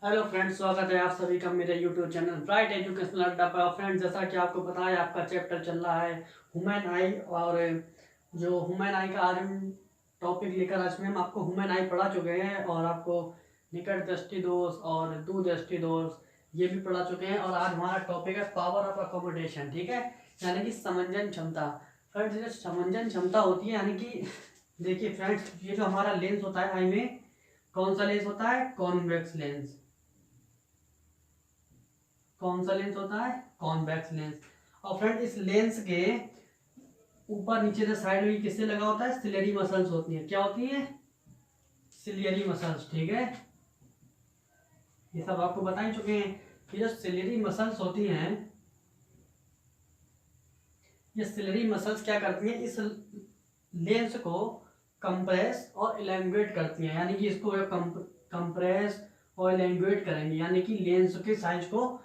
Hello friends, स्वागत है आप सभी का मेरे यूट्यूब चैनल ब्राइट एजुकेशनल अड्डा पर। फ्रेंड्स, जैसा कि आपको पता है आपका चैप्टर चल रहा है ह्यूमन आई। और जो ह्यूमन आई का आज हम टॉपिक लेकर आज में हम आपको ह्यूमन आई पढ़ा चुके हैं और आपको निकट दृष्टि दोष और दूर दृष्टि दोष ये भी पढ़ा चुके हैं। और आज हमारा टॉपिक है पावर ऑफ अकोमोडेशन, ठीक है, यानी कि समंजन क्षमता। फ्रेंड्स, जो समंजन क्षमता होती है यानी कि देखिए फ्रेंड्स, ये जो हमारा लेंस होता है आई में, कौन सा लेंस होता है? Convex lens. कौन सा लेंस होता है? Convex lens. और फ्रेंड, इस लेंस के ऊपर नीचे से साइड में किससे लगा होता है? सिलेरी मसल्स होती है। क्या होती है? सिलियरी मसल्स, ठीक है। ये सब आपको बता ही चुके हैं। ये जो सिलेरी मसल्स होती हैं, ये सिलेरी मसल्स क्या करती हैं? इस लेंस को कंप्रेस और इलैंगुएट करती हैं, यानी कि इसको कंप्रेस और इलैंगुएट करेंगे, यानी कि लेंस के साइज को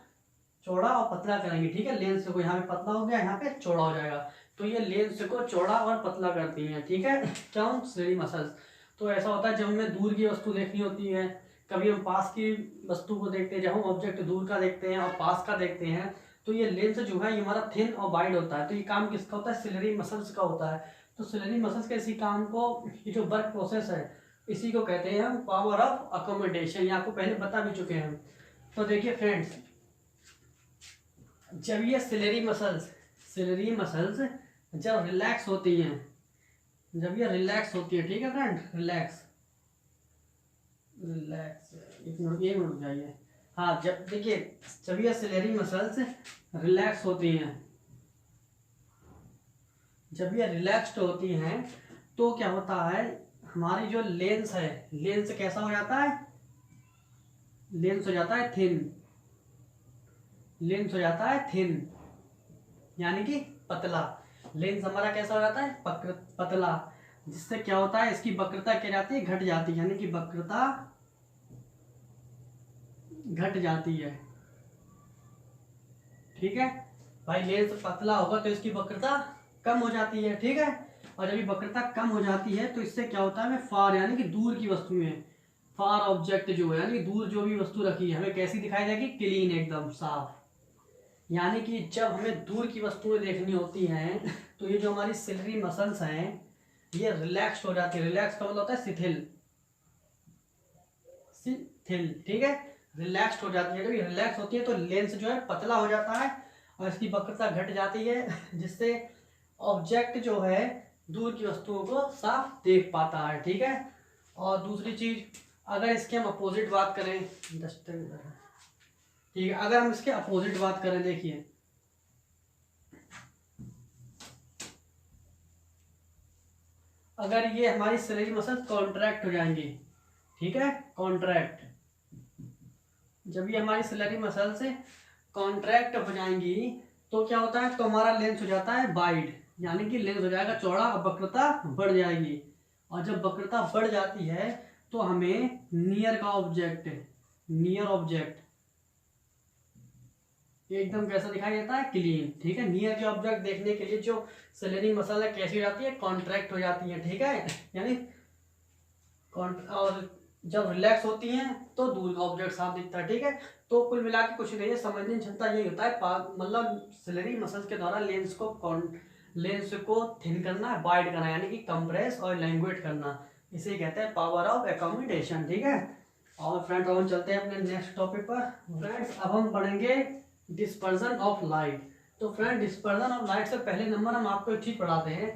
चौड़ा और पतला करेंगे, ठीक है। लेंस को यहाँ पे पतला हो गया, यहाँ पे चौड़ा हो जाएगा, तो ये लेंस को चौड़ा और पतला करती हैं, ठीक है। क्या? Ciliary muscles. तो ऐसा होता है जब हमें दूर की वस्तु देखनी होती है, कभी हम पास की वस्तु को देखते हैं, जब हम ऑब्जेक्ट दूर का देखते हैं और पास का देखते हैं, तो ये लेंस जो है ये हमारा थिन और वाइड होता है। तो ये काम किसका होता है? सिलेरी मसल्स का होता है। तो सिलेरी मसल्स के इसी काम को, ये जो वर्क प्रोसेस है, इसी को कहते हैं हम पावर ऑफ अकोमोडेशन। ये आपको पहले बता भी चुके हैं। तो देखिए फ्रेंड्स, जब ये सिलेरी मसल्स जब रिलैक्स होती हैं, जब ये रिलैक्स होती है, ठीक है फ्रेंड, रिलैक्स रिलैक्स एक मिनट रुक जाइए। हाँ, जब देखिए, जब ये सिलेरी मसल्स रिलैक्स होती हैं, जब ये रिलैक्स्ड होती हैं, तो क्या होता है? हमारी जो लेंस है, लेंस कैसा हो जाता है? लेंस हो जाता है थिन। लेंस हो जाता है थिन, यानी कि पतला। लेंस हमारा कैसा हो जाता है? पतला। जिससे क्या होता है? इसकी वक्रता क्या जाती है? घट जाती है, यानी कि वक्रता घट जाती है, ठीक है भाई। लेंस पतला होगा तो इसकी वक्रता कम हो जाती है, ठीक है। और जब ये वक्रता कम हो जाती है तो इससे क्या होता है? हमें फार, यानी कि दूर की वस्तुएं, फार ऑब्जेक्ट जो है, यानी कि दूर जो भी वस्तु रखी है, हमें कैसी दिखाई देगी? क्लीन, एकदम साफ। यानी कि जब हमें दूर की वस्तुएं देखनी होती हैं तो ये जो हमारी सिलेरी मसल्स हैं ये रिलैक्स हो जाती है। रिलैक्स का मतलब होता है शिथिल, शिथिल, ठीक है। रिलैक्स हो जाती है। जब ये रिलैक्स होती है तो लेंस जो है पतला हो जाता है और इसकी वक्रता घट जाती है, जिससे ऑब्जेक्ट जो है दूर की वस्तुओं को साफ देख पाता है, ठीक है। और दूसरी चीज, अगर इसके हम अपोजिट बात करें, ठीक है, अगर हम इसके अपोजिट बात करें, देखिए, अगर ये हमारी सिलेरी मसल्स कॉन्ट्रैक्ट हो जाएंगी, ठीक है, कॉन्ट्रैक्ट, जब ये हमारी सिलेरी मसल से कॉन्ट्रैक्ट हो जाएंगी तो क्या होता है? तो हमारा लेंस हो जाता है वाइड, यानी कि लेंस हो जाएगा चौड़ा और वक्रता बढ़ जाएगी। और जब वक्रता बढ़ जाती है तो हमें नियर का ऑब्जेक्ट, नियर ऑब्जेक्ट एकदम कैसा दिखाई देता है? क्लीन, ठीक है। नियर के ऑब्जेक्ट देखने के लिए जो सिलेरी मसल है कैसी हो जाती है? कॉन्ट्रैक्ट हो जाती है, ठीक है, यानी और जब रिलैक्स होती हैं तो दूर का ऑब्जेक्ट साफ दिखता है, ठीक है। तो कुल मिला के कुछ नहीं है, समझने क्षमता यही होता है, मतलब सिलेरी मसल्स के द्वारा लेंस को थिन करना, वाइड करना, यानी कि कंप्रेस और लैंग्वेट करना, इसे कहते हैं पावर ऑफ एकोमोडेशन, ठीक है। और फ्रेंड्स, अब हम चलते हैं अपने नेक्स्ट टॉपिक पर। फ्रेंड्स, अब हम पढ़ेंगे डिस्पर्जन ऑफ लाइट। तो फ्रेंड, डिस्पर्जन ऑफ लाइट से पहले नंबर हम आपको एक चीज पढ़ाते हैं।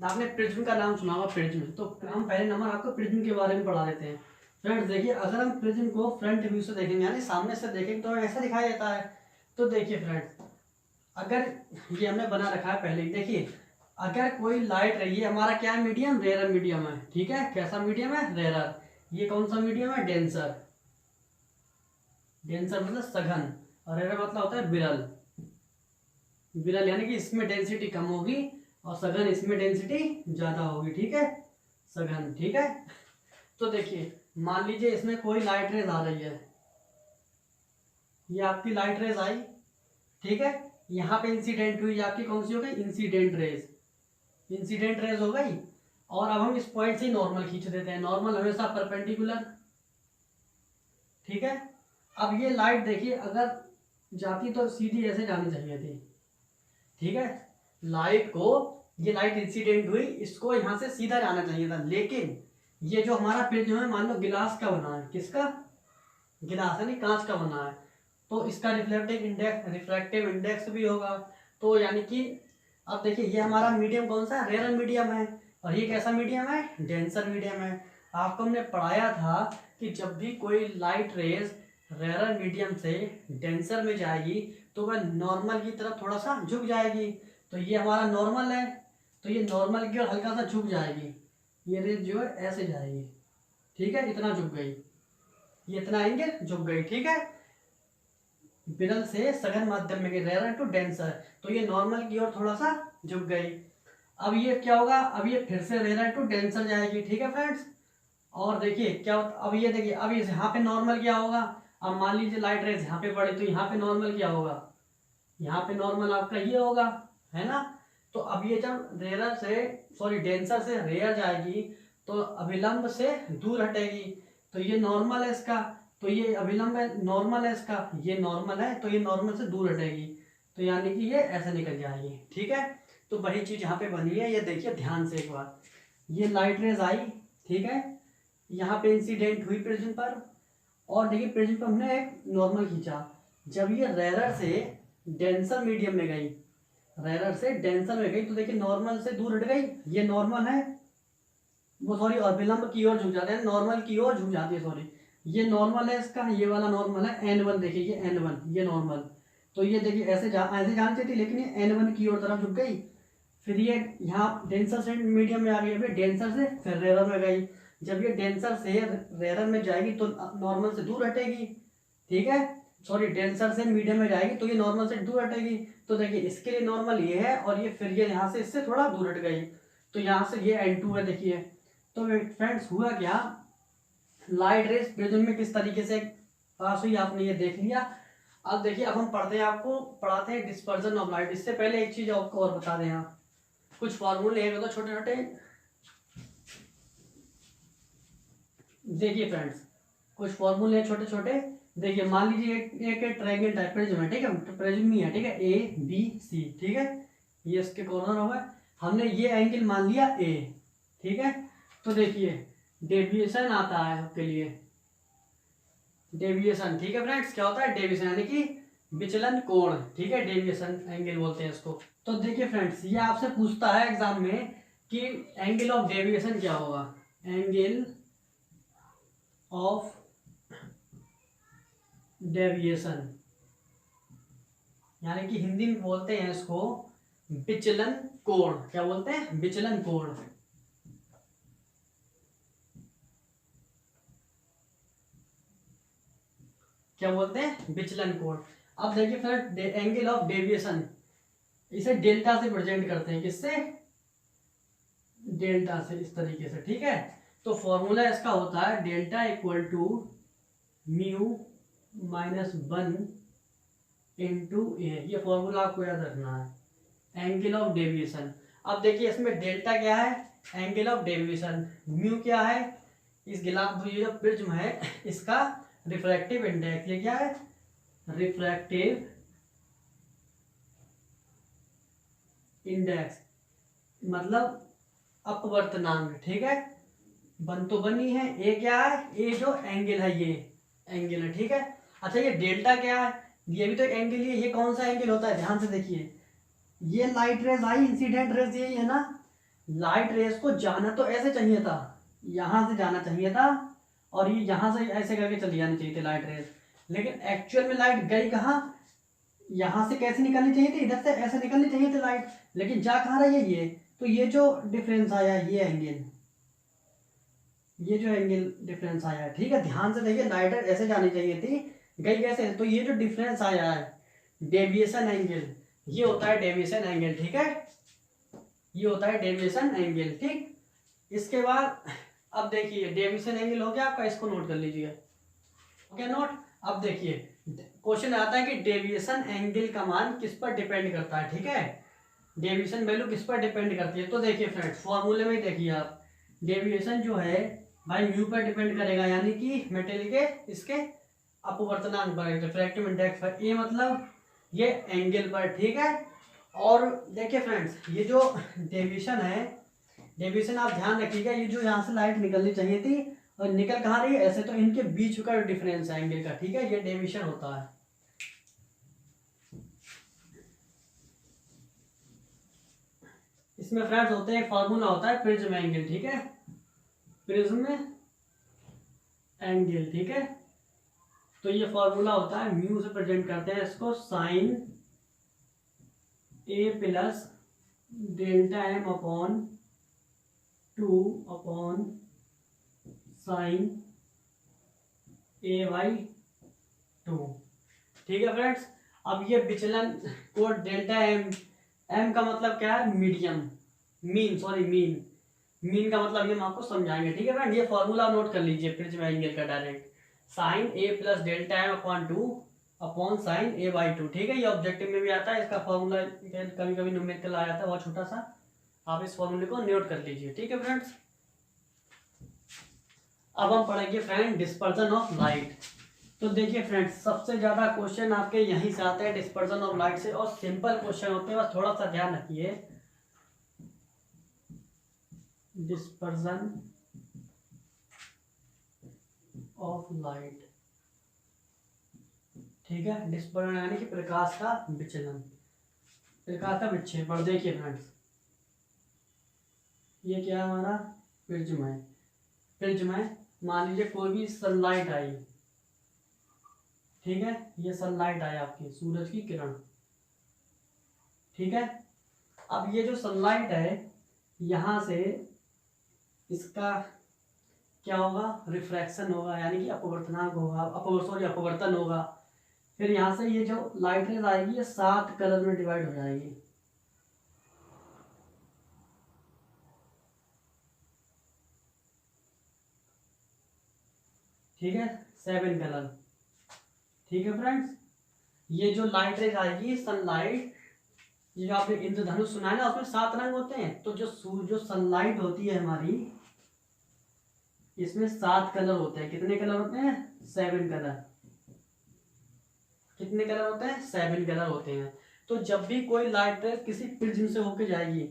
आपने प्रिज्म का नाम सुना होगा, प्रिज्म। तो हम पहले नंबर आपको प्रिज्म के बारे में पढ़ा देते हैं। फ्रेंड्स देखिए, अगर हम प्रिज्म को फ्रंट व्यू से देखेंगे, यानी सामने से देखेंगे, तो ऐसा दिखाई देता है। तो देखिए फ्रेंड्स, अगर ये हमने बना रखा है पहले, देखिए, अगर कोई लाइट रही है, हमारा क्या मीडियम? रेयर मीडियम है, ठीक है। कैसा मीडियम है? रेयर। ये कौन सा मीडियम है? डेंसर। डेंसर मतलब सघन, और रेयर मतलब होता है विरल। विरल यानी कि इसमें डेंसिटी कम होगी और सघन इसमें डेंसिटी ज्यादा होगी, ठीक है, सघन, ठीक है। तो देखिए, मान लीजिए इसमें कोई लाइट रेज आ रही है, ये आपकी लाइट रेज आई, ठीक है। यहाँ पे इंसिडेंट हुई, आपकी कौन सी हो गई? Incident raise. इंसिडेंट रेज हो गई। और अब हम इस पॉइंट से नॉर्मल खींच देते हैं। नॉर्मल हमेशा परपेंडिकुलर, ठीक है। अब ये लाइट देखिए अगर जाती तो सीधी ऐसे जानी चाहिए थी, ठीक है। लाइट को, ये लाइट इंसिडेंट हुई, इसको यहाँ से सीधा जाना चाहिए था, लेकिन ये जो हमारा प्रिज्म है मान लो गिलास का बना है, किसका, गिलास है नहीं, कांच का बना है, तो इसका रिफ्रैक्टिव इंडेक्स भी होगा। तो यानी कि अब देखिए ये हमारा मीडियम कौन सा है, रेयर मीडियम है, और ये कैसा मीडियम है, डेंसर मीडियम है। आपको हमने पढ़ाया था कि जब भी कोई लाइट रेज रेयर मीडियम से डेंसर में जाएगी तो वह नॉर्मल की तरफ थोड़ा सा झुक जाएगी। तो ये हमारा नॉर्मल है, तो ये नॉर्मल की ओर हल्का सा झुक जाएगी, ये रेज जो है ऐसे जाएगी, ठीक है, इतना झुक गई, ये इतना एंगल झुक गई, ठीक है, विरल से सघन माध्यम में रेयर टू डेंसर, तो ये नॉर्मल की ओर थोड़ा सा झुक गई। अब ये क्या होगा, अब ये फिर से रेयर टू डेंसर जाएगी, ठीक है फ्रेंड्स। और देखिए क्या होता, अब ये देखिए, अब यहाँ पे नॉर्मल क्या होगा, अब मान लीजिए लाइट रेज यहाँ पे पड़े, तो यहाँ पे नॉर्मल क्या होगा, यहाँ पे नॉर्मल आपका ये होगा, है ना। तो अब ये जब डेंसर से रेयर जाएगी तो अभिलंब से दूर हटेगी, तो ये नॉर्मल है इसका, तो ये अभिलंब है, नॉर्मल है इसका, ये नॉर्मल है, तो ये नॉर्मल से दूर हटेगी, तो यानी कि ये ऐसे निकल जाएगी, ठीक है। तो वही चीज यहाँ पे बनी है, ये देखिए ध्यान से एक बार, ये लाइट रेज आई, ठीक है, यहाँ पे इंसिडेंट हुई प्रिज्म पर, और देखिए प्रिज्म पर हमने एक नॉर्मल खींचा, जब ये रेयर से डेंसर मीडियम में गई, रेयर से डेंसर में गई, तो देखिए नॉर्मल से दूर हट गई, ये नॉर्मल है, वो सॉरी अभिलंब की ओर झुक जाते हैं, नॉर्मल की ओर झुक जाती है, सॉरी, ये नॉर्मल है इसका, ये वाला नॉर्मल है N1, देखिए ये N1, ये नॉर्मल, तो ये देखिए ऐसे जानी चाहिए थी, लेकिन ये N1 की ओर तरफ झुक गई, फिर ये यहाँ डेंसर से मीडियम में आ गई, अभी डेंसर से फिर रेयर में गई, जब ये डेंसर से रेयर में जाएगी तो नॉर्मल से दूर हटेगी, ठीक है, सॉरी डेंसर से मीडियम में जाएगी तो ये नॉर्मल से दूर हटेगी, तो देखिए इसके लिए नॉर्मल ये है, और ये फिर ये यहाँ से इससे थोड़ा दूर हट गई, तो यहाँ से ये N2 है, देखिए। तो फ्रेंड्स हुआ क्या, लाइट रेज प्रिज्म में किस तरीके से पास हुई आपने ये देख लिया। अब देखिए अब हम पढ़ते हैं, आपको पढ़ाते हैं डिस्पर्जन ऑफ लाइट। इससे पहले एक चीज आपको और बता दें, यहाँ कुछ फॉर्मूले हैं तो छोटे छोटे, देखिए फ्रेंड्स कुछ फॉर्मूले हैं छोटे छोटे, देखिए मान लीजिए एक ट्रायंगल टाइप प्रिज्म है, ठीक है, प्रिज्म ही है, ठीक है, ABC, ठीक है, ये इसके कॉर्नर हो गए, हमने ये एंगल मान लिया A, ठीक है। तो देखिए डेविएशन आता है आपके लिए, डेविएशन, ठीक है फ्रेंड्स, क्या होता है डेविएशन, यानी कि विचलन कोण, ठीक है, डेविएशन एंगल बोलते हैं इसको। तो देखिए फ्रेंड्स ये आपसे पूछता है एग्जाम में कि एंगल ऑफ डेविएशन क्या होगा, एंगल ऑफ डेविएशन, यानी कि हिंदी में बोलते हैं इसको विचलन कोण, क्या बोलते हैं, विचलन कोण। क्या बोलते हैं, विचलन कोण। अब देखिए फ्रेंड एंगल ऑफ डेविएशन, इसे डेल्टा से प्रेजेंट करते हैं, किससे, डेल्टा से, इस तरीके से, ठीक है। तो फॉर्मूला इसका होता है delta equal to mu -1 into A, ये फॉर्मूला आपको याद रखना है, एंगल ऑफ डेविएशन। अब देखिए इसमें डेल्टा क्या है, एंगल ऑफ डेविएशन, म्यू क्या है, इस गिलास ये जो प्रिज्म है इसका रिफ्रैक्टिव इंडेक्स, ये क्या है, रिफ्रैक्टिव इंडेक्स मतलब अपवर्तनांक, ठीक है, बन तो बनी है, ए क्या है, ए जो एंगल है, ये एंगल है, ठीक है। अच्छा ये डेल्टा क्या है, ये भी तो एक एंगल ही है, ये कौन सा एंगल होता है, ध्यान से देखिए, ये लाइट रेज आई, इंसिडेंट रेज यही है ना, लाइट रेज को जाना तो ऐसे चाहिए था, यहां से जाना चाहिए था, और ये यहां से ऐसे करके चली जानी चाहिए थी लाइट रेज, लेकिन एक्चुअल में लाइट गई कहाँ, यहां से कैसे निकलनी चाहिए थी, इधर से ऐसे निकलनी चाहिए थी लाइट, लेकिन जा कहाँ रही है ये, तो ये जो डिफरेंस आया, ये एंगल, ये जो एंगल डिफरेंस आया है, ठीक है, ध्यान से देखिए, लाइट ऐसे जानी चाहिए थी, गई कैसे, तो ये जो डिफरेंस आया है डेविएशन एंगल, ये होता है डेविएशन एंगल, ठीक है, ये होता है डेविएशन एंगल, ठीक। इसके बाद अब देखिए डेविएशन एंगल हो गया आपका, इसको नोट कर लीजिए, ओके नोट। अब देखिए क्वेश्चन आता है कि डेविएशन एंगल का मान किस पर डिपेंड करता है, ठीक है, डेविएशन वैल्यू किस पर डिपेंड करती है। तो देखिए फ्रेंड्स फॉर्मूले में देखिए आप, डेविएशन जो है भाई म्यू पर डिपेंड करेगा, यानी कि मेटेरियल के इसके अपवर्तनांक पर, रिफ्रैक्टिव इंडेक्स पर, ए मतलब ये एंगल पर, ठीक है। और देखिए फ्रेंड्स, ये जो डेविएशन है, डेविएशन आप ध्यान रखिएगा, ये जो यहाँ से लाइट निकलनी चाहिए थी और निकल कहाँ रही है ऐसे, तो इनके बीच का डिफरेंस है एंगल का, ठीक है, ये डेविएशन होता है। इसमें फ्रेंड्स होते हैं, फॉर्मूला होता है प्रिज्म एंगल, ठीक है, प्रिज्म एंगल, ठीक है। तो ये फॉर्मूला होता है, म्यू से प्रेजेंट करते हैं इसको, sine A plus delta M upon 2 upon sine A by 2, ठीक है फ्रेंड्स। अब ये विचलन को डेल्टा एम, एम का मतलब क्या है, medium, mean, sorry mean, mean का मतलब ये हम आपको समझाएंगे, ठीक है फ्रेंड। ये फॉर्मूला नोट कर लीजिए प्रिज्म एंगल का, direct sine A plus delta M upon 2 upon sine A by 2, ठीक है। ये ऑब्जेक्टिव में भी आता है, इसका फॉर्मूला कभी कभी न्यूमेरिकल आ जाता है बहुत छोटा सा, आप इस फॉर्मूले को नोट कर लीजिए, ठीक है फ्रेंड्स। अब हम पढ़ेंगे फ्रेंड डिस्पर्जन ऑफ लाइट। तो देखिए फ्रेंड्स, सबसे ज्यादा क्वेश्चन आपके यहीं से आते हैं डिस्पर्जन ऑफ लाइट से, और सिंपल क्वेश्चन होते हैं, बस थोड़ा सा ध्यान रखिए। डिस्पर्जन ऑफ लाइट, ठीक है, डिस्पर्जन यानी कि प्रकाश का विचलन, प्रकाश का विक्षेपण। देखिए फ्रेंड्स, ये क्या हमारा प्रिज्म है, प्रिज्म है, मान लीजिए कोई भी सनलाइट आई, ठीक है, ये सनलाइट आई आपकी, सूरज की किरण, ठीक है। अब ये जो सनलाइट है, यहाँ से इसका क्या होगा, रिफ्रैक्शन होगा, यानी कि अपवर्तनांक होगा, अपवर्तन होगा। फिर यहाँ से ये जो लाइट रेज आएगी, ये 7 कलर में डिवाइड हो जाएगी, ठीक है, 7 कलर, ठीक है फ्रेंड्स। ये जो लाइट रेज आएगी, सनलाइट, ये जो आपने इंद्रधनुष सुना है ना, उसमें 7 रंग होते हैं, तो जो सनलाइट होती है हमारी, इसमें 7 कलर होते हैं। कितने कलर होते हैं, 7 कलर। कितने कलर होते हैं, 7 कलर होते हैं। तो जब भी कोई लाइट रेज किसी प्रिज्म से होकर जाएगी,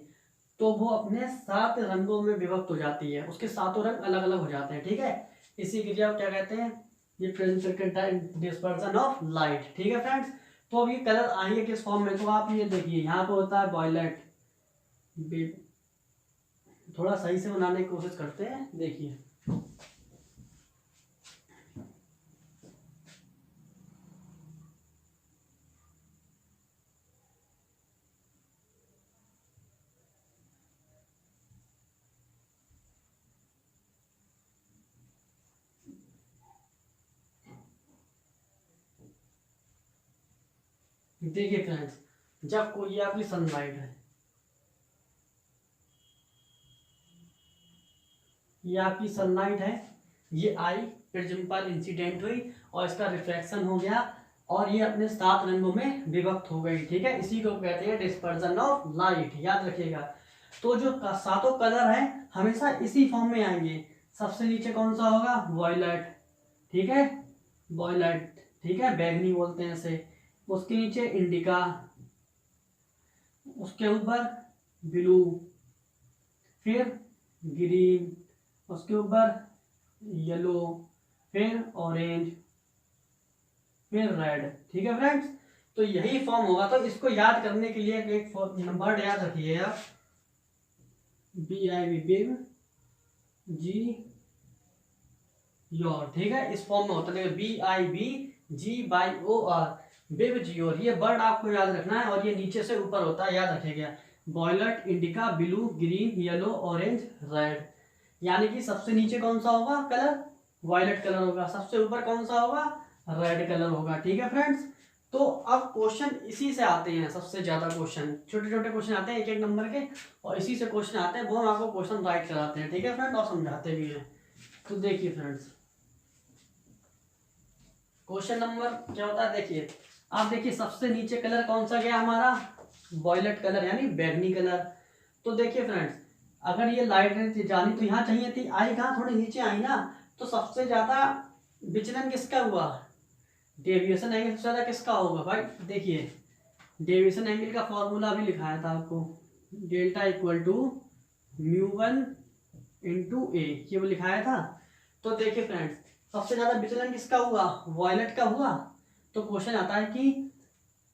तो वो अपने 7 रंगों में विभक्त हो जाती है, उसके 7 रंग अलग अलग हो जाते हैं, ठीक है। इसी क्रिया को क्या कहते हैं, ये prism circuit dispersion of light, ठीक है फ्रेंड्स। तो अब ये कलर आएंगे किस फॉर्म में, तो आप ये देखिए, यहाँ पे होता है वॉयलेट, थोड़ा सही से बनाने की कोशिश करते हैं, देखिए देखिए फ्रेंड्स, जब कोई ये आपकी सनलाइट है, ये आपकी सनलाइट है, ये आई, प्रिज्म पर इंसिडेंट हुई और इसका रिफ्लेक्शन हो गया, और ये अपने 7 रंगों में विभक्त हो गई, ठीक है। इसी को कहते हैं डिस्पर्जन ऑफ लाइट, याद रखिएगा। तो जो 7 कलर हैं हमेशा इसी फॉर्म में आएंगे। सबसे नीचे कौन सा होगा, वॉयलेट, ठीक है, वॉयलेट, ठीक है, बैगनी बोलते हैं इसे। उसके नीचे इंडिका, उसके ऊपर ब्लू, फिर ग्रीन, उसके ऊपर येलो, फिर ऑरेंज, फिर रेड, ठीक है फ्रेंड्स। तो यही फॉर्म होगा। तो इसको याद करने के लिए एक नंबर याद रखिए आप, BIB, बिग जी योर, ठीक है, इस फॉर्म में होता है BIBGYOR, बिग जियोर। ये वर्ड आपको याद रखना है, और ये नीचे से ऊपर होता है, याद रखिएगा, violet, indigo, blue, green, yellow, orange, red. यानी कि सबसे नीचे कौन सा होगा कलर, वॉयलेट कलर होगा, सबसे ऊपर कौन सा होगा, रेड कलर होगा, ठीक है फ्रेंड्स। तो अब क्वेश्चन इसी से आते हैं, सबसे ज्यादा क्वेश्चन, छोटे छोटे क्वेश्चन आते हैं 1-1 नंबर के, और इसी से क्वेश्चन आते हैं, वो हम आपको क्वेश्चन राइट कराते हैं, ठीक है फ्रेंड, और समझाते भी हैं। तो देखिए फ्रेंड्स, क्वेश्चन नंबर क्या होता है, देखिए आप देखिए, सबसे नीचे कलर कौन सा गया हमारा, वॉयलेट कलर, यानी बैगनी कलर। तो देखिए फ्रेंड्स, अगर ये लाइट रेंज जानी तो यहाँ चाहिए थी, आई कहाँ, थोड़ी नीचे आई ना, तो सबसे ज्यादा विचलन किसका हुआ, डेविएशन एंगल सबसे ज्यादा किसका होगा भाई? देखिए डेविएशन एंगल का फॉर्मूला भी लिखाया था आपको, delta equal to mu one into A, ये वो लिखाया था। तो देखिए फ्रेंड्स, सबसे ज्यादा विचलन किसका हुआ? वॉयलेट का हुआ। तो क्वेश्चन आता है कि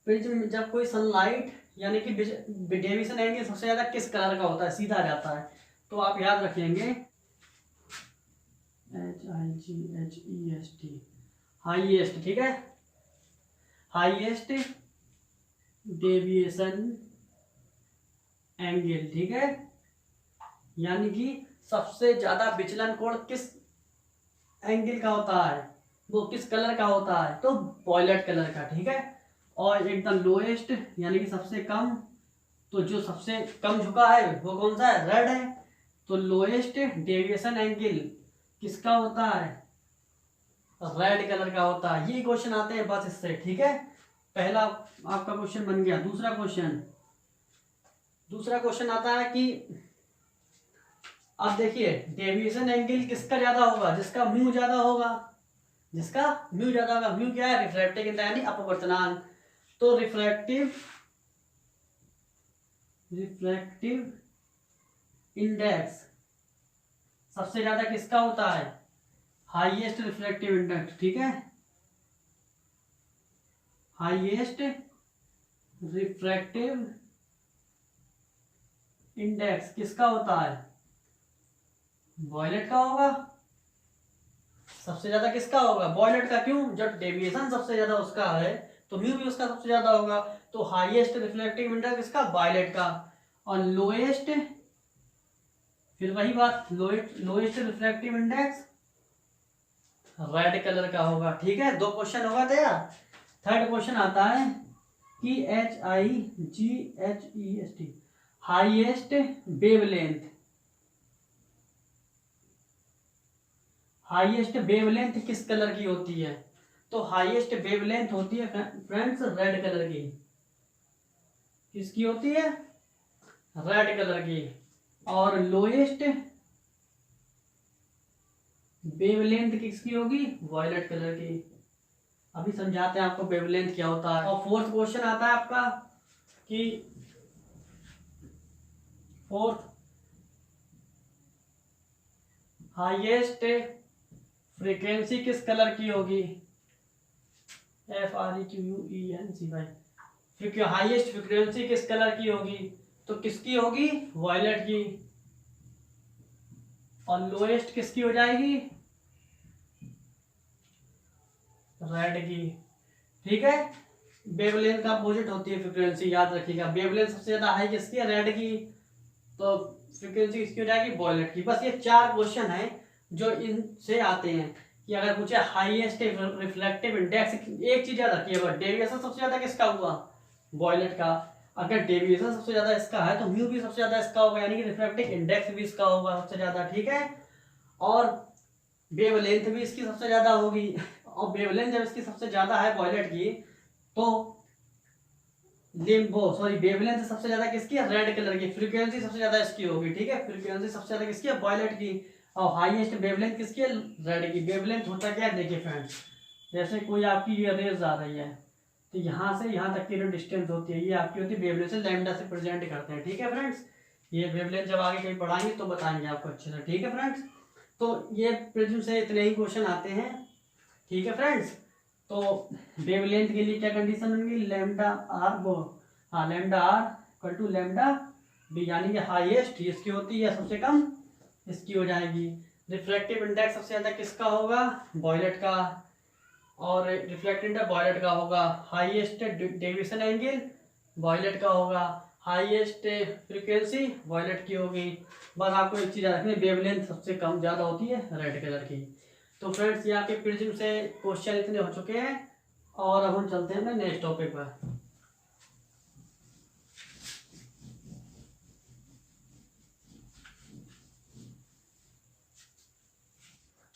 प्रिज्म जब कोई सनलाइट यानी कि डेविएशन एंगल सबसे ज्यादा किस कलर का होता है, सीधा आ जाता है। तो आप याद रखेंगे HIGHEST, हाईएस्ट, ठीक है, हाईएस्ट डेविएशन एंगल, ठीक है, यानी कि सबसे ज्यादा विचलन कोण किस एंगल का होता है, वो किस कलर का होता है? तो वॉयलेट कलर का, ठीक है। और एकदम लोएस्ट यानी कि सबसे कम, तो जो सबसे कम झुका है वो कौन सा है? रेड है। तो लोएस्ट डेविएशन एंगल किसका होता है? रेड कलर का होता है। ये क्वेश्चन आते हैं बस इससे, ठीक है। पहला आपका क्वेश्चन बन गया। दूसरा क्वेश्चन आता है कि अब देखिए डेविएशन एंगल किसका ज्यादा होगा? जिसका म्यू ज्यादा होगा, जिसका म्यू ज्यादा होगा। म्यू क्या है? रिफ्रैक्टिव इंडेक्स यानी अपवर्तनांक। तो रिफ्रैक्टिव इंडेक्स सबसे ज्यादा किसका होता है? हाईएस्ट रिफ्रैक्टिव इंडेक्स, ठीक है, हाईएस्ट रिफ्रैक्टिव इंडेक्स किसका होता है? वॉयलेट का होगा। सबसे ज्यादा किसका होगा? वॉयलेट का। क्यों? जब डेविएशन सबसे ज्यादा उसका है तो म्यू भी उसका सबसे ज्यादा होगा। तो हाईएस्ट रिफ्लेक्टिव इंडेक्स किसका? वॉयलेट का। और लोएस्ट, फिर वही बात, lowest reflective index red colour का होगा, ठीक है। 2 क्वेश्चन होगा तैयार। थर्ड क्वेश्चन आता है कि HIGHEST highest wavelength, highest wavelength किस कलर की होती है? तो हाईएस्ट वेवलेंथ होती है फ्रेंड्स रेड कलर की। किसकी होती है? रेड कलर की। और लोएस्ट वेवलेंथ किसकी होगी? वॉयलेट कलर की। अभी समझाते हैं आपको वेवलेंथ क्या होता है। और फोर्थ क्वेश्चन आता है आपका कि फोर्थ हाईएस्ट फ्रीक्वेंसी किस कलर की होगी? FREQUENC भाई। हाईएस्ट फ्रीक्वेंसी किस कलर की होगी? तो किसकी होगी? वॉयलेट की। और लोएस्ट किसकी हो जाएगी? रेड की, ठीक है। वेवलेंथ का अपोजिट होती है फ्रीक्वेंसी, याद रखिएगा। वेवलेंथ सबसे ज्यादा हाई किसकी है? रेड की। तो फ्रीक्वेंसी किसकी हो जाएगी? वॉयलेट की। बस ये 4 क्वेश्चन हैं जो इनसे आते हैं कि अगर पूछे हाईएस्ट रिफ्लेक्टिव इंडेक्स, एक चीज याद रखिएगा, डेविएशन सबसे ज्यादा किसका हुआ? वॉयलेट का। अगर डेविएशन सबसे ज्यादा इसका है तो म्यू भी सबसे ज्यादा इसका होगा, यानी कि रिफ्लेक्टिव इंडेक्स भी इसका होगा सबसे ज्यादा, ठीक है। और वेवलेंथ भी इसकी सबसे ज्यादा होगी। और वेवलेंथ जब इसकी सबसे ज्यादा है वॉयलेट की, तो वेवलेंथ सबसे ज्यादा किसकी है? रेड कलर की। फ्रीक्वेंसी सबसे ज्यादा इसकी होगी, ठीक है। फ्रीक्वेंसी सबसे ज्यादा किसकी है? वॉयलेट की। और हाईएस्ट वेवलेंथ किसकी है? रेड की। वेवलेंथ होता क्या है? देखिए फ्रेंड्स, जैसे कोई आपकी ये रेज आ रही है, तो यहाँ से यहाँ तक की जो डिस्टेंस होती है ये आपकी होती है वेवलेंथ से लैम्डा से प्रेजेंट करते हैं, ठीक है फ्रेंड्स। ये वेवलेंथ जब आगे कहीं पढ़ाएंगे तो बताएंगे आपको अच्छे से, ठीक है फ्रेंड्स। तो ये प्रिज्म से इतने ही क्वेश्चन आते हैं, ठीक है फ्रेंड्स। तो वेवलेंथ के लिए क्या कंडीशन होंगी? लैम्डा आर, वो हाँ lambda R equal to lambda B, यानी कि हाईएस्ट इसकी होती है, सबसे कम इसकी हो जाएगी। रिफ्रैक्टिव इंडेक्स सबसे ज्यादा किसका होगा? वॉयलेट का। और रिफ्लेक्टिव इंडेक्स वॉयलेट का होगा। हाईएस्ट डेविएशन एंगल वॉयलेट का होगा। हाईएस्ट फ्रीक्वेंसी वॉयलेट की होगी। बस आपको एक चीज याद रखनी, वेवलेंथ सबसे कम ज्यादा होती है रेड कलर की। तो फ्रेंड्स यहाँ पे प्रिज्म से क्वेश्चन इतने हो चुके हैं और अब हम चलते हैं नेक्स्ट टॉपिक पर।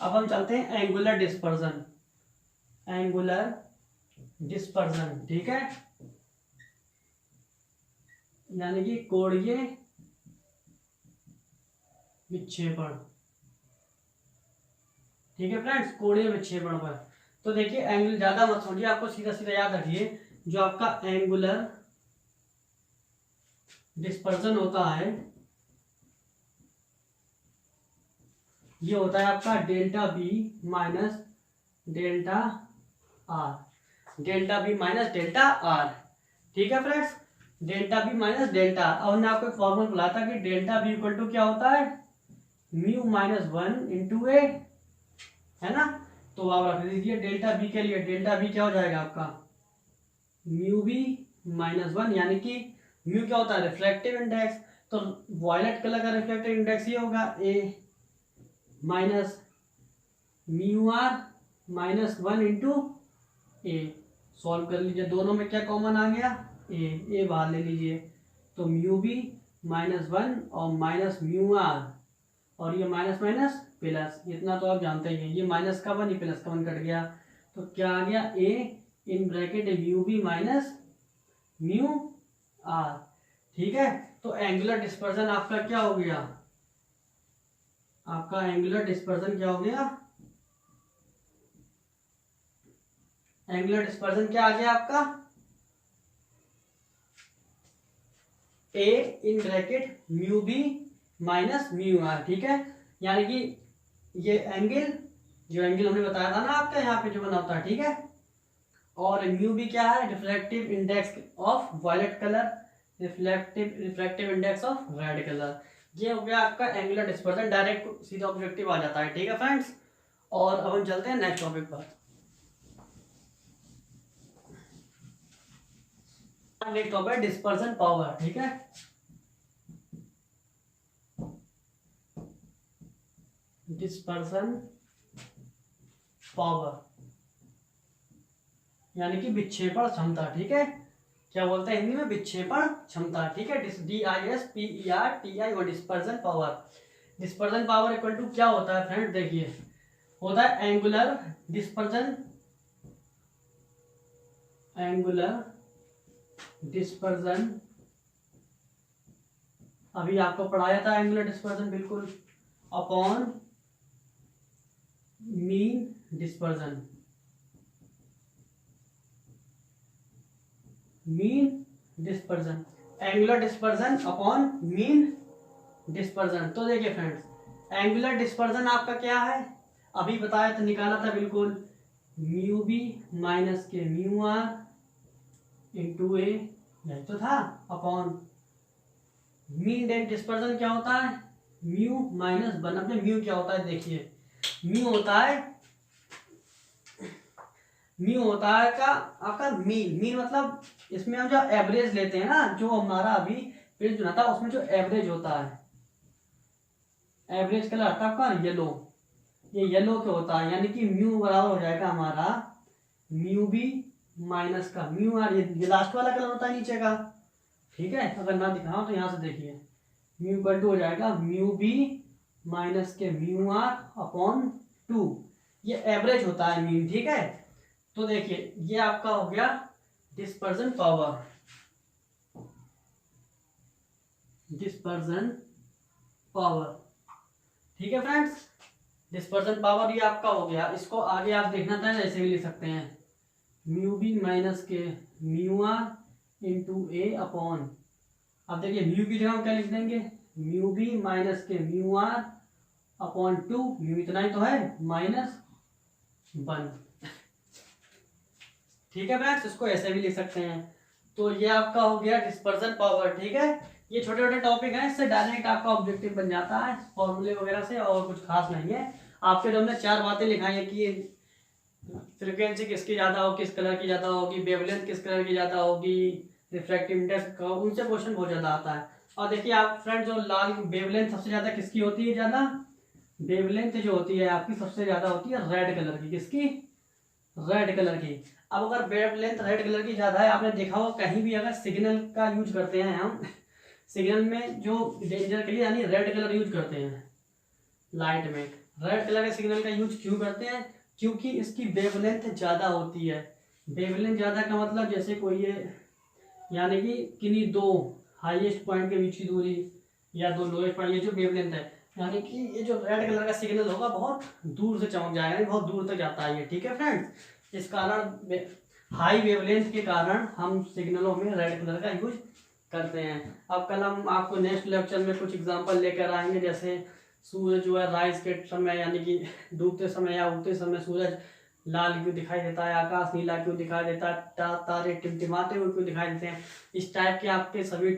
अब हम चलते हैं एंगुलर डिस्पर्जन। एंगुलर डिस्पर्जन, ठीक है, यानी कि कोणीय विक्षेपण, ठीक है फ्रेंड्स, कोणीय विक्षेपण पर। तो देखिए एंगल ज़्यादा मत समझिए, आपको सीधा सीधा याद रखिए, जो आपका एंगुलर डिस्पर्सन होता है ये होता है आपका delta B minus delta R, delta B minus delta R. ठीक है friends, delta B minus delta R. और मैंने आपको एक फॉर्मूला बोला था कि डेल्टा बी इक्वल टू क्या होता है, म्यू माइनस 1 इंटू ए, है ना। तो आप रख दीजिए डेल्टा बी के लिए, डेल्टा बी क्या हो जाएगा आपका म्यू बी माइनस 1, यानी कि म्यू क्या होता है रिफ्लेक्टिव इंडेक्स, तो वॉयलेट कलर का रिफ्लेक्टिव इंडेक्स ये होगा A minus mu r minus 1 into A. Solve कर लीजिए, दोनों में क्या कॉमन आ गया ए बाहर ले लीजिए, तो म्यू बी माइनस 1 और माइनस म्यू आर, और ये माइनस माइनस प्लस, इतना तो आप जानते ही हैं, ये माइनस का 1 ये प्लस का 1 कट गया, तो क्या आ गया A in bracket mu B minus mu r. ठीक है, तो एंगुलर डिस्पर्सन आपका क्या हो गया, आपका एंगुलर डिस्पर्सन क्या हो गया, एंगुलर डिस्पर्सन क्या आ गया आपका A in bracket mu B minus mu r. ठीक है, यानी कि ये एंगल, जो एंगल हमने बताया था ना आपका यहाँ पे जो बना होता है, ठीक है, और म्यू बी क्या है reflective index of violet colour, reflective index of red colour. ये हो गया आपका एंगुलर डिस्पर्सन, डायरेक्ट सीधा ऑब्जेक्टिव आ जाता है। ठीक है फ्रेंड्स, और अब हम चलते हैं नेक्स्ट टॉपिक पर। Next topic dispersion power. ठीक है, डिस्पर्सन पावर यानी कि विक्षेपण क्षमता। ठीक है, क्या बोलते हैं हिंदी में विक्षेपण क्षमता। ठीक है, DISPERTI dispersion power. Dispersion power equal to क्या होता है फ्रेंड, देखिए होता है एंगुलर डिस्पर्सन, एंगुलर डिस्पर्सन, अभी आपको पढ़ाया था एंगुलर डिस्पर्सन बिल्कुल, upon mean dispersion, mean dispersion, angular dispersion upon mean dispersion. तो देखिए फ्रेंड्स, एंगुलर डिस्पर्सन आपका क्या है, अभी बताया था, निकाला था बिल्कुल, म्यू बी माइनस के म्यू आर इंटू ए, यही तो था, अपॉन मीन डिस्पर्सन क्या होता है म्यू माइनस 1। अपने म्यू क्या होता है देखिए, म्यू होता है, म्यू होता है का आपका मीन, मीन मतलब इसमें हम जो एवरेज लेते हैं ना, जो हमारा अभी पेज चुना था उसमें जो एवरेज होता है, एवरेज कलर आता है आपका येलो, ये येलो क्या होता है, यानी कि म्यू बराबर हो जाएगा हमारा म्यू बी माइनस का म्यू आर, ये लास्ट वाला कलर होता है नीचे का। ठीक है, अगर ना दिखाओ तो यहाँ से देखिए, म्यू इक्वल टू हो जाएगा म्यू बी माइनस के म्यू आर अपॉन 2, ये एवरेज होता है मीन। ठीक है, तो देखिए ये आपका हो गया डिस्पर्सन पावर, डिस्पर्सन पावर। ठीक है फ्रेंड्स, डिस्पर्सन पावर ये आपका हो गया। इसको आगे आप देखना चाहें ऐसे भी लिख सकते हैं, म्यू बी माइनस के mu R into A upon, अब देखिए म्यू की जगह हम क्या लिख देंगे, म्यू बी माइनस के म्यू आर अपॉन 2, म्यू इतना ही तो है माइनस 1। ठीक है फ्रेंड्स, इसको ऐसे भी लिख सकते हैं। तो ये आपका हो गया डिस्पर्सन पावर। ठीक है, ये छोटे छोटे टॉपिक हैं, इससे डायरेक्ट आपका ऑब्जेक्टिव बन जाता है फॉर्मूले वगैरह से, और कुछ खास नहीं है। आपके जो हमने 4 बातें लिखाई है कि फ्रीक्वेंसी किसकी ज़्यादा हो, किस कलर की ज़्यादा होगी, वेवलेंथ किस कलर की ज़्यादा होगी, रिफ्रैक्टिव इंडेक्स, उनसे क्वेश्चन बहुत ज़्यादा आता है। और देखिए आप फ्रेंड, जो लाल वेवलेंथ सबसे ज़्यादा किसकी होती है, ज़्यादा वेवलेंथ जो होती है आपकी सबसे ज़्यादा होती है रेड कलर की, किसकी, रेड कलर की। अब अगर वेवलेंथ रेड कलर की ज़्यादा है, आपने देखा हो कहीं भी अगर सिग्नल का यूज करते हैं हम, सिग्नल में जो डेंजर के लिए यानी रेड कलर यूज करते हैं, लाइट में रेड कलर के सिग्नल का यूज क्यों करते हैं, क्योंकि इसकी वेवलेंथ ज़्यादा होती है। वेवलेंथ ज़्यादा का मतलब जैसे कोई ये, यानी कि किन्हीं 2 हाईएस्ट पॉइंट के बीच की दूरी या 2 लोएस्ट पॉइंट, ये जो वेवलेंथ है, यानी कि ये जो रेड कलर का सिग्नल होगा बहुत दूर से चमक जाएगा, बहुत दूर तक जाता है ये। ठीक है फ्रेंड्स, इस कारण हाई वेवलेंथ के कारण हम सिग्नलों में रेड कलर का यूज करते हैं। अब कल हम आपको नेक्स्ट लेक्चर में कुछ एग्जांपल लेकर आएंगे, जैसे सूरज जो है राइज के समय यानी कि डूबते समय या उगते समय सूरज लाल क्यों दिखाई देता है, आकाश नीला क्यों दिखाई देता है, तारे टिमटिमाते हुए क्यों दिखाई देते हैं। इस टाइप के आपके सभी